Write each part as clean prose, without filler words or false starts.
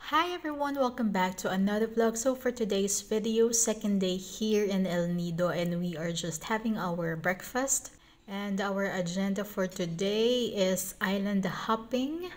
Hi everyone, welcome back to another vlog. So for today's video, second day here in El Nido, and we are just having our breakfast. And our agenda for today is island hopping.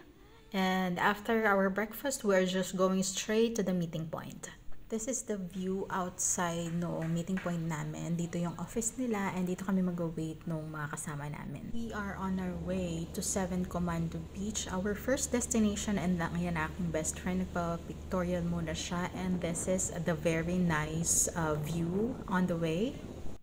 And after our breakfast, we are just going straight to the meeting point. This is the view outside noong meeting point namin. Dito yung office nila and dito kami mag-wait nung mga kasama namin. We are on our way to 7 Commando Beach, our first destination, and yan aking best friend. Nagpa-pictorial muna siya, and this is the very nice view on the way.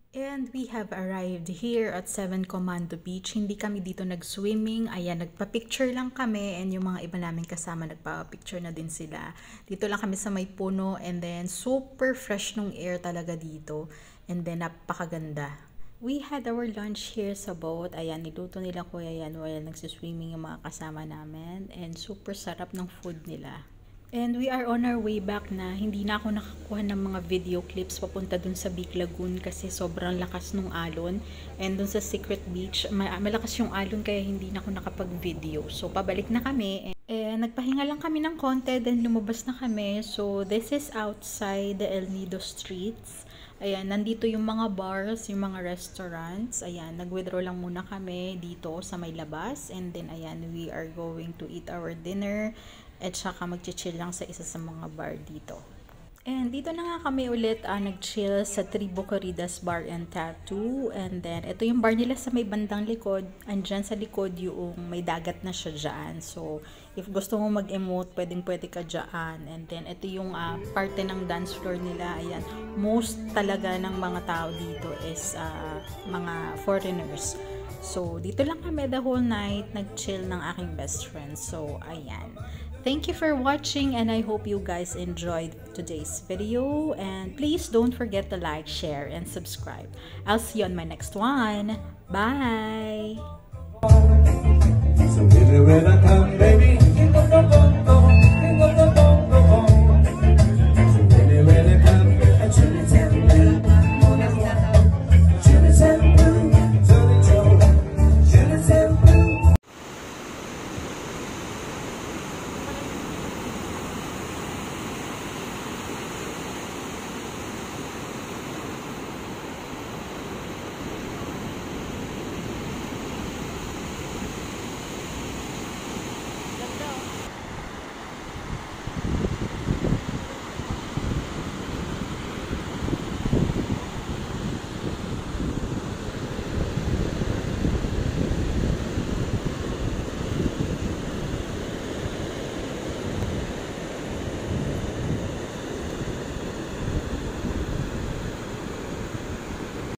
And we have arrived here at 7 Commando Beach. Hindi kami dito nag-swimming. Ayan, nagpa-picture lang kami, and yung mga iba namin kasama nagpa-picture na din sila. Dito lang kami sa may puno, and then super fresh nung air talaga dito. And then napakaganda. We had our lunch here sa boat. Ayan, niluto nila Kuya yan while nagsiswimming yung mga kasama namin. And super sarap ng food nila. And we are on our way back na. Hindi na ako nakakuha ng mga video clips papunta dun sa Big Lagoon kasi sobrang lakas nung alon. And dun sa Secret Beach, malakas yung alon kaya hindi na ako nakapag-video. So pabalik na kami. And nagpahinga lang kami ng konti, then lumabas na kami. So this is outside the El Nido streets. Ayan, nandito yung mga bars, yung mga restaurants. Ayan, nag-withdraw lang muna kami dito sa may labas. And then ayan, we are going to eat our dinner. At saka mag-chill lang sa isa sa mga bar dito. And dito na nga kami ulit nag-chill sa Tribu Corridas Bar and Tattoo. And then, ito yung bar nila sa may bandang likod. Andyan sa likod yung may dagat na siya dyan. So, if gusto mo mag-emote, pwedeng-pwede ka dyan. And then, ito yung parte ng dance floor nila. Ayan, most talaga ng mga tao dito is mga foreigners. So, dito lang kami the whole night, nag-chill ng aking best friend. So, ayan. Thank you for watching, and I hope you guys enjoyed today's video. And please don't forget to like, share, and subscribe. I'll see you on my next one. Bye! So hit it when I come, baby.